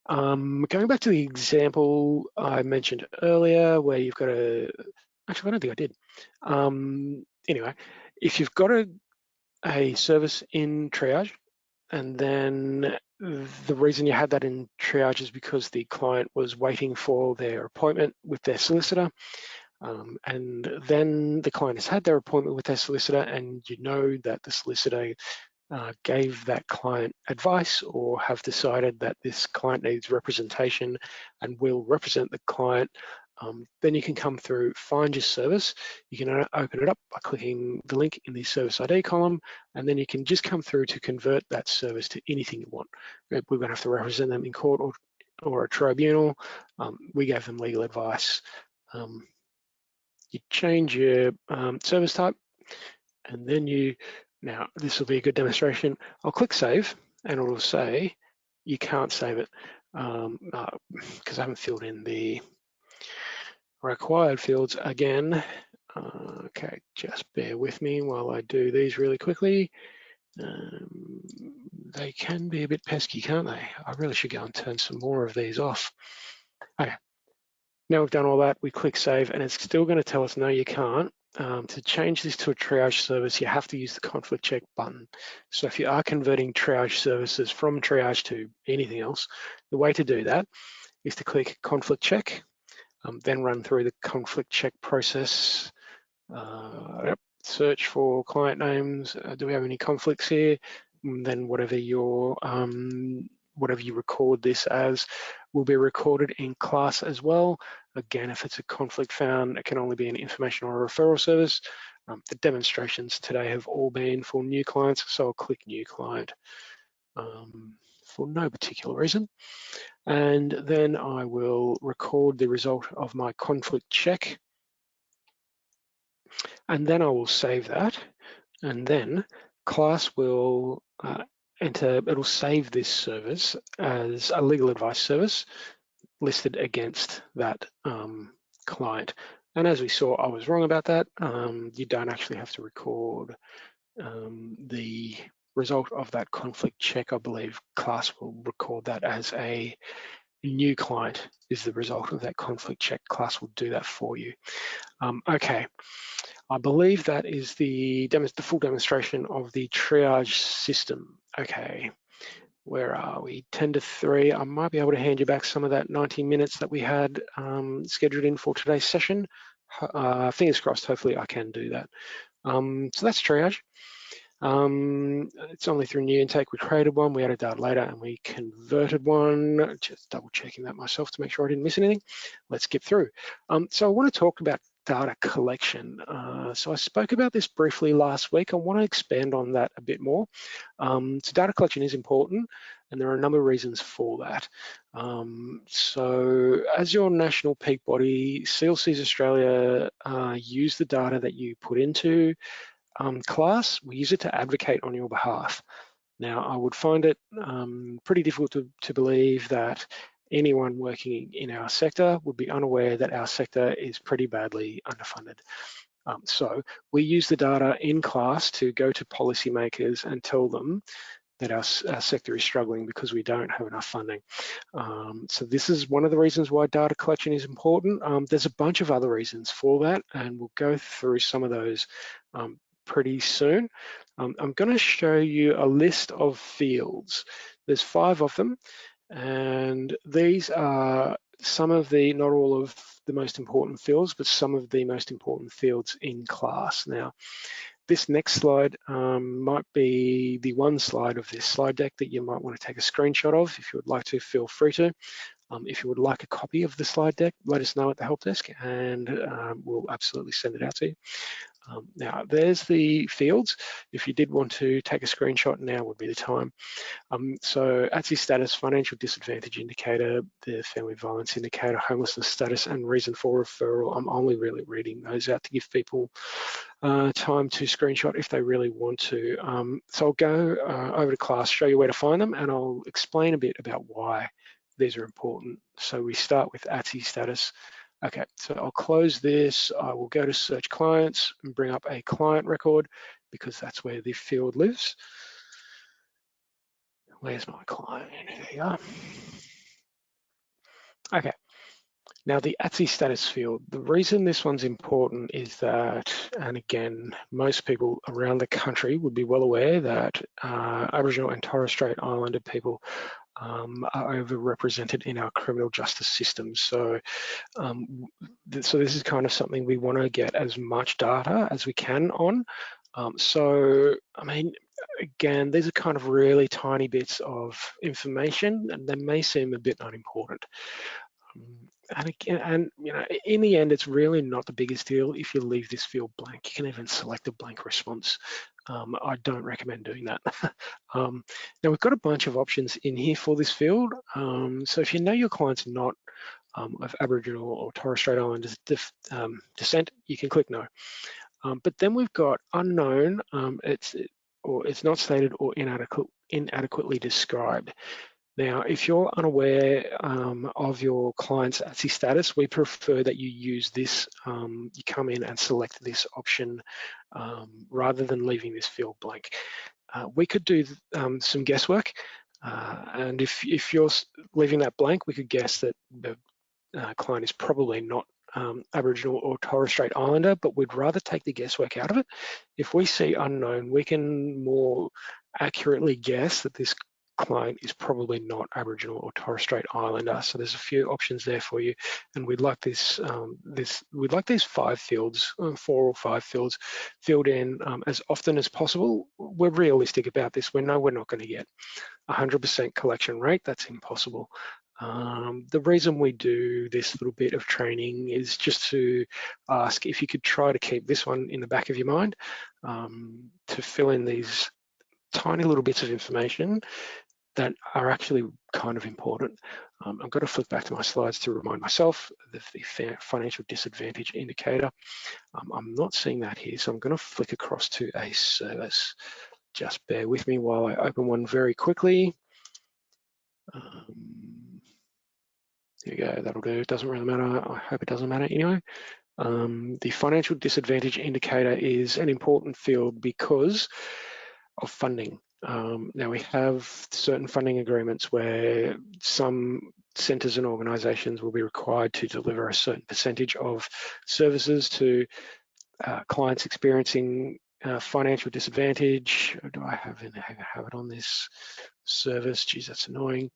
going back to the example I mentioned earlier, where you've got actually, I don't think I did. Anyway, if you've got a service in triage, and then the reason you had that in triage is because the client was waiting for their appointment with their solicitor, and then the client has had their appointment with their solicitor, and you know that the solicitor gave that client advice or have decided that this client needs representation and will represent the client, then you can come through, find your service. You can open it up by clicking the link in the service ID column, and then you can just come through to convert that service to anything you want. We're going to have to represent them in court or a tribunal. We gave them legal advice. You change your service type, and then now this will be a good demonstration. I'll click save, and it'll say you can't save it because I haven't filled in the required fields again. Okay, just bear with me while I do these really quickly. They can be a bit pesky, can't they? I really should go and turn some more of these off. Okay, now we've done all that, we click save, and it's still going to tell us no, you can't. To change this to a triage service, you have to use the conflict check button. So if you are converting triage services from triage to anything else, the way to do that is to click conflict check, then run through the conflict check process. Search for client names. Do we have any conflicts here? And then whatever you record this as will be recorded in class as well. Again, if it's a conflict found, it can only be an information or a referral service. The demonstrations today have all been for new clients, so I'll click new client for no particular reason. And then I will record the result of my conflict check. And then I will save that. And then class will it'll save this service as a legal advice service listed against that client. And as we saw, I was wrong about that. You don't actually have to record the result of that conflict check. I believe class will record that as a new client is the result of that conflict check. Class will do that for you. Okay. I believe that is the full demonstration of the triage system. Okay, where are we? 10 to 3. I might be able to hand you back some of that 90 minutes that we had scheduled in for today's session. Fingers crossed, hopefully I can do that. So that's triage. It's only through new intake we created one, we added data later, and we converted one. Just double checking that myself to make sure I didn't miss anything. Let's skip through. So I want to talk about data collection. So I spoke about this briefly last week. I want to expand on that a bit more. So data collection is important, and there are a number of reasons for that. So as your national peak body, CLCs Australia use the data that you put into class. We use it to advocate on your behalf. Now, I would find it pretty difficult to believe that anyone working in our sector would be unaware that our sector is pretty badly underfunded. So we use the data in class to go to policymakers and tell them that our sector is struggling because we don't have enough funding. So this is one of the reasons why data collection is important. There's a bunch of other reasons for that, and we'll go through some of those pretty soon. I'm going to show you a list of fields. There's 5 of them, and these are some of the, not all of the most important fields, but some of the most important fields in class. Now, this next slide might be the one slide of this slide deck that you might want to take a screenshot of. If you would like to, feel free to. If you would like a copy of the slide deck, let us know at the help desk, and we'll absolutely send it out to you. Now, there's the fields. If you did want to take a screenshot, now would be the time. So ATSI status, financial disadvantage indicator, the family violence indicator, homelessness status, and reason for referral. I'm only really reading those out to give people time to screenshot if they really want to. So I'll go over to class, show you where to find them, and I'll explain a bit about why these are important. So we start with ATSI status. Okay, so I'll close this. I will go to search clients and bring up a client record because that's where the field lives. Where's my client? There you are. Okay, now the ATSI status field, the reason this one's important is that, and again, most people around the country would be well aware that Aboriginal and Torres Strait Islander people are overrepresented in our criminal justice system. So, so this is kind of something we want to get as much data as we can on. So, I mean, again, these are kind of really tiny bits of information, and they may seem a bit unimportant. And again, and you know, in the end, it's really not the biggest deal if you leave this field blank. You can even select a blank response. I don't recommend doing that. Now we've got a bunch of options in here for this field. So if you know your client's not of Aboriginal or Torres Strait Islander descent, you can click no. But then we've got unknown, it's not stated or inadequately described. Now, if you're unaware of your client's ATSI status, we prefer that you use this, you come in and select this option rather than leaving this field blank. We could do some guesswork, and if you're leaving that blank, we could guess that the client is probably not Aboriginal or Torres Strait Islander, but we'd rather take the guesswork out of it. If we see unknown, we can more accurately guess that this client is probably not Aboriginal or Torres Strait Islander. So there's a few options there for you, and we'd like this, we'd like these 5 fields, 4 or 5 fields, filled in as often as possible. We're realistic about this. We know we're not going to get 100% collection rate. That's impossible. The reason we do this little bit of training is just to ask if you could try to keep this one in the back of your mind, to fill in these tiny little bits of information that are actually kind of important. I've got to flip back to my slides to remind myself of the financial disadvantage indicator. I'm not seeing that here, so I'm going to flick across to a service. Just bear with me while I open one very quickly. There you go, that'll do. It doesn't really matter. I hope it doesn't matter anyway. The financial disadvantage indicator is an important field because of funding. Now we have certain funding agreements where some centres and organisations will be required to deliver a certain percentage of services to clients experiencing financial disadvantage. Do I have it on this service? Geez, that's annoying.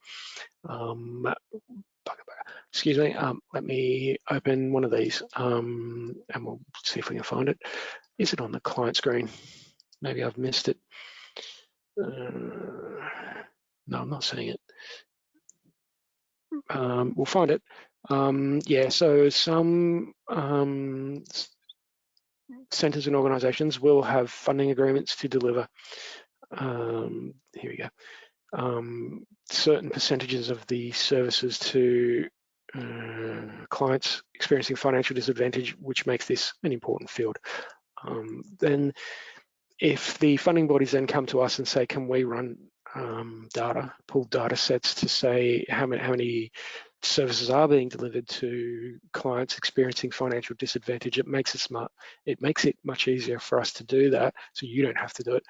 Excuse me, let me open one of these and we'll see if we can find it. Is it on the client screen? Maybe I've missed it. No, I'm not seeing it. We'll find it. Yeah, so some centres and organisations will have funding agreements to deliver. Here we go. Certain percentages of the services to clients experiencing financial disadvantage, which makes this an important field. Then if the funding bodies then come to us and say, can we run data, pull data sets to say how many services are being delivered to clients experiencing financial disadvantage, it makes it much easier for us to do that, so you don't have to do it.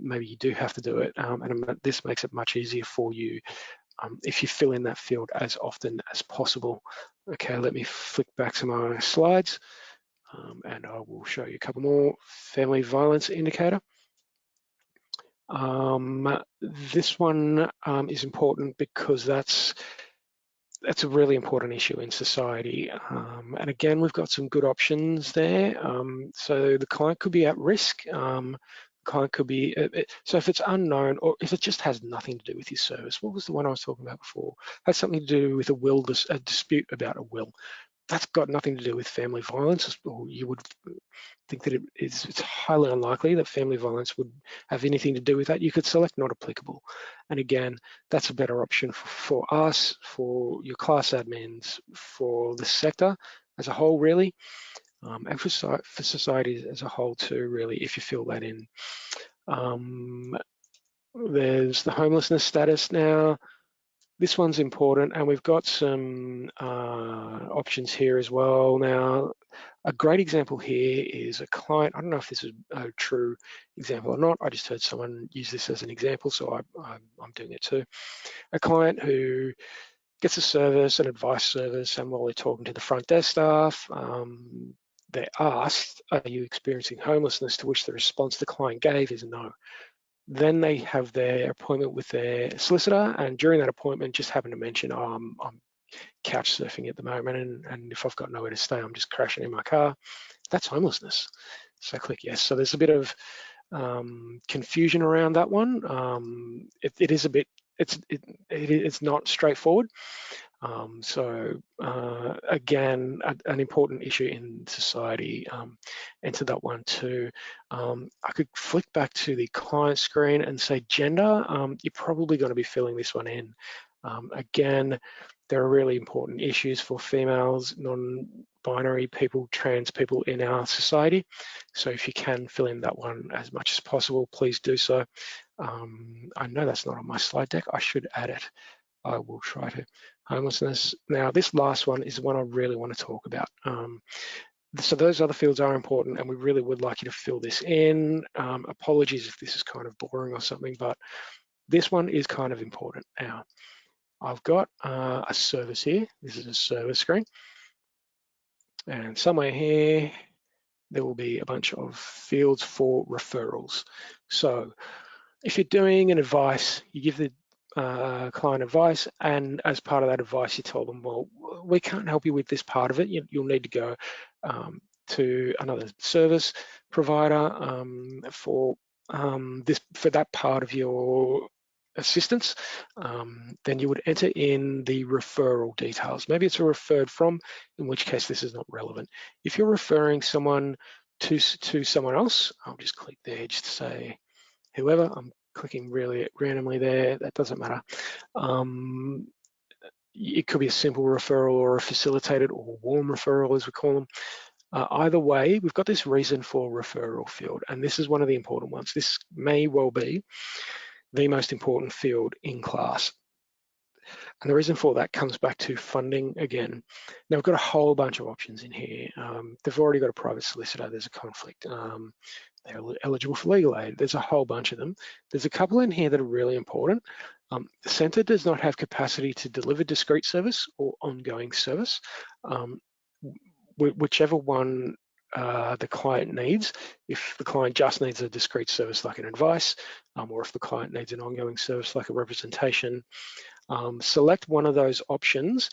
Maybe you do have to do it, and this makes it much easier for you if you fill in that field as often as possible. Okay, let me flick back to my slides, and I will show you a couple more. Family violence indicator. This one is important because that's a really important issue in society. And again, we've got some good options there. So the client could be at risk. Client could be, so if it's unknown, or if it just has nothing to do with your service. What was the one I was talking about before? Has something to do with a dispute about a will. That's got nothing to do with family violence, or you would think that it's highly unlikely that family violence would have anything to do with that. You could select not applicable. And again, that's a better option for us, for your class admins, for the sector as a whole, really, and for society as a whole too, really, if you fill that in. There's the homelessness status now. This one's important, and we've got some options here as well. Now, a great example here is a client. I don't know if this is a true example or not. I just heard someone use this as an example, so I'm doing it too. A client who gets a service, an advice service, and while they're talking to the front desk staff, they're asked, "Are you experiencing homelessness?" To which the response the client gave is no. Then they have their appointment with their solicitor, and during that appointment just happen to mention, oh, I'm couch surfing at the moment, and if I've got nowhere to stay, I'm just crashing in my car. That's homelessness. So click yes. So there's a bit of confusion around that one. It is a bit, it's not straightforward. Again, an important issue in society, enter that one too. I could flick back to the client screen and say gender. You're probably going to be filling this one in. Again, there are really important issues for females, non-binary people, trans people in our society. So if you can fill in that one as much as possible, please do so. I know that's not on my slide deck. I should add it. I will try to. Homelessness. Now, this last one is the one I really want to talk about. So those other fields are important, and we really would like you to fill this in. Apologies if this is kind of boring or something, but this one is kind of important. Now, I've got a service here. This is a service screen. And somewhere here, there will be a bunch of fields for referrals. So if you're doing an advice, you give the client advice, and as part of that advice, you tell them, well, we can't help you with this part of it. You'll need to go to another service provider for that part of your assistance. Then you would enter in the referral details. Maybe it's a referred from, in which case this is not relevant. If you're referring someone to someone else, I'll just click there just to say whoever. I'm clicking really randomly there, that doesn't matter. It could be a simple referral or a facilitated or warm referral, as we call them. Either way, we've got this reason for referral field, and this is one of the important ones. This may well be the most important field in class. And the reason for that comes back to funding again. Now we've got a whole bunch of options in here. They've already got a private solicitor, there's a conflict. They're eligible for legal aid. There's a whole bunch of them. There's a couple in here that are really important. The centre does not have capacity to deliver discrete service or ongoing service. Whichever one the client needs. If the client just needs a discrete service like an advice, or if the client needs an ongoing service like a representation, select one of those options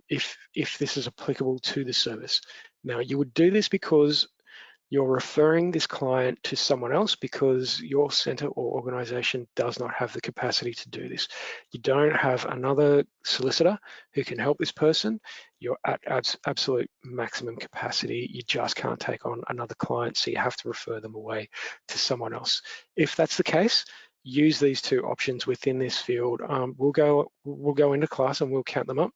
if this is applicable to the service. Now, you would do this because you're referring this client to someone else because your centre or organisation does not have the capacity to do this. You don't have another solicitor who can help this person. You're at absolute maximum capacity. You just can't take on another client, so you have to refer them away to someone else. If that's the case, use these two options within this field. We'll go into class and we'll count them up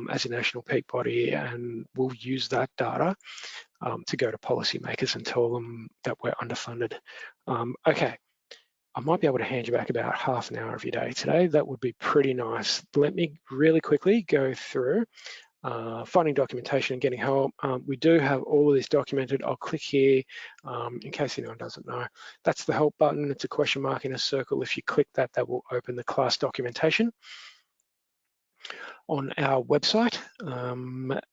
as a national peak body, and we'll use that data to go to policymakers and tell them that we're underfunded. Okay, I might be able to hand you back about half an hour of your day today. That would be pretty nice. Let me really quickly go through finding documentation and getting help. We do have all of this documented. I'll click here in case anyone doesn't know. That's the help button. It's a question mark in a circle. If you click that, that will open the class documentation on our website.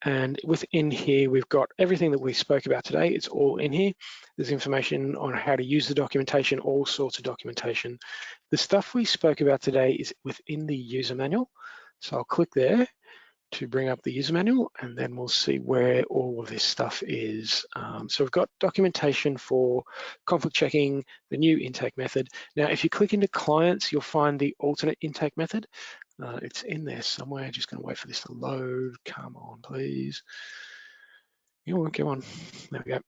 And within here, we've got everything that we spoke about today. It's all in here. There's information on how to use the documentation, all sorts of documentation. The stuff we spoke about today is within the user manual. So I'll click there to bring up the user manual, and then we'll see where all of this stuff is. So we've got documentation for conflict checking, the new intake method. Now, if you click into clients, you'll find the alternate intake method. It's in there somewhere. Just going to wait for this to load. Come on, please. You won't go on. There we go.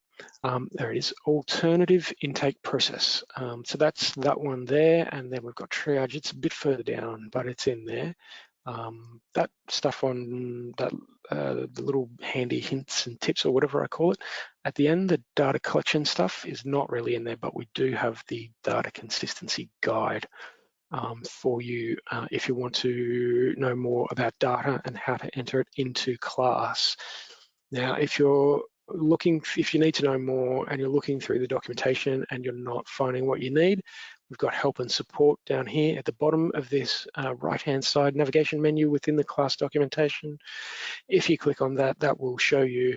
There it is, alternative intake process. So that's that one there, and then we've got triage. It's a bit further down, but it's in there. That stuff on that, the little handy hints and tips or whatever I call it, at the end, the data collection stuff is not really in there, but we do have the data consistency guide for you if you want to know more about data and how to enter it into class. Now, if you need to know more and you're looking through the documentation and you're not finding what you need, we've got help and support down here at the bottom of this right-hand side navigation menu within the class documentation. If you click on that, that will show you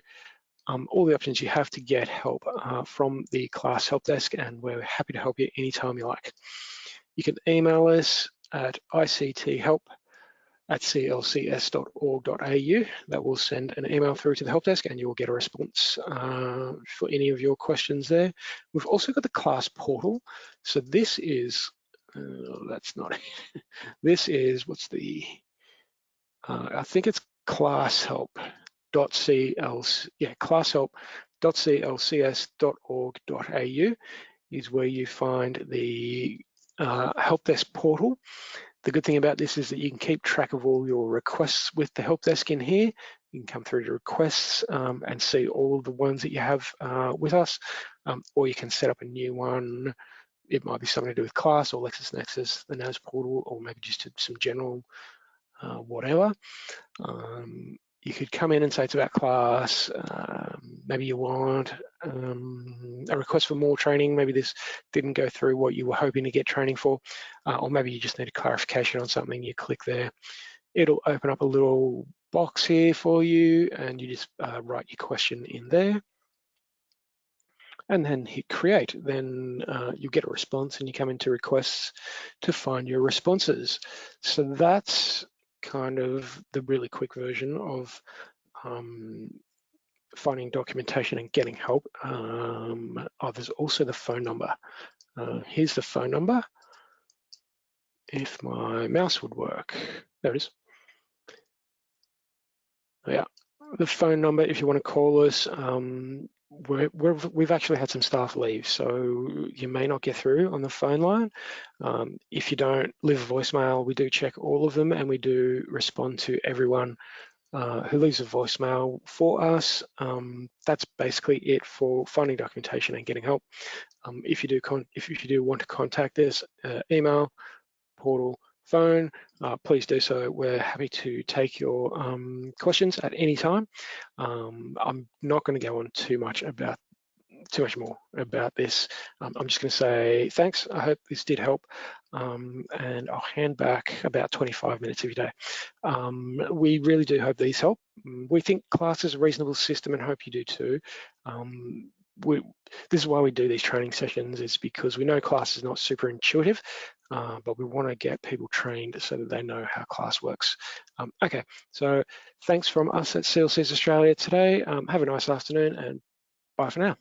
all the options you have to get help from the class help desk, and we're happy to help you anytime you like. You can email us at icthelp@clcs.org.au. That will send an email through to the help desk and you will get a response for any of your questions there. We've also got the class portal. So this is, that's not, this is, what's the, I think it's classhelp.clcs.org.au is where you find the help desk portal. The good thing about this is that you can keep track of all your requests with the help desk in here. You can come through to requests and see all of the ones that you have with us, or you can set up a new one. It might be something to do with class or LexisNexis, the NAS portal, or maybe just some general whatever. You could come in and say it's about class. Maybe you want a request for more training. Maybe this didn't go through what you were hoping to get training for, or maybe you just need a clarification on something. You click there. It'll open up a little box here for you, and you just write your question in there, and then hit create. Then you get a response, and you come into requests to find your responses. So that's kind of the really quick version of finding documentation and getting help. There's also the phone number. Here's the phone number. If my mouse would work, there it is. Yeah, the phone number if you want to call us. We've actually had some staff leave, so you may not get through on the phone line. If you don't leave a voicemail, we do check all of them, and we do respond to everyone who leaves a voicemail for us. That's basically it for finding documentation and getting help. If you do want to contact us, email, portal, phone, please do so. We're happy to take your questions at any time. I'm not going to go on too much more about this. I'm just going to say thanks. I hope this did help, and I'll hand back about 25 minutes of your day. We really do hope these help. We think class is a reasonable system and hope you do too. This is why we do these training sessions, is because we know class is not super intuitive, but we want to get people trained so that they know how class works. Okay, so thanks from us at CLCs Australia today. Have a nice afternoon, and bye for now.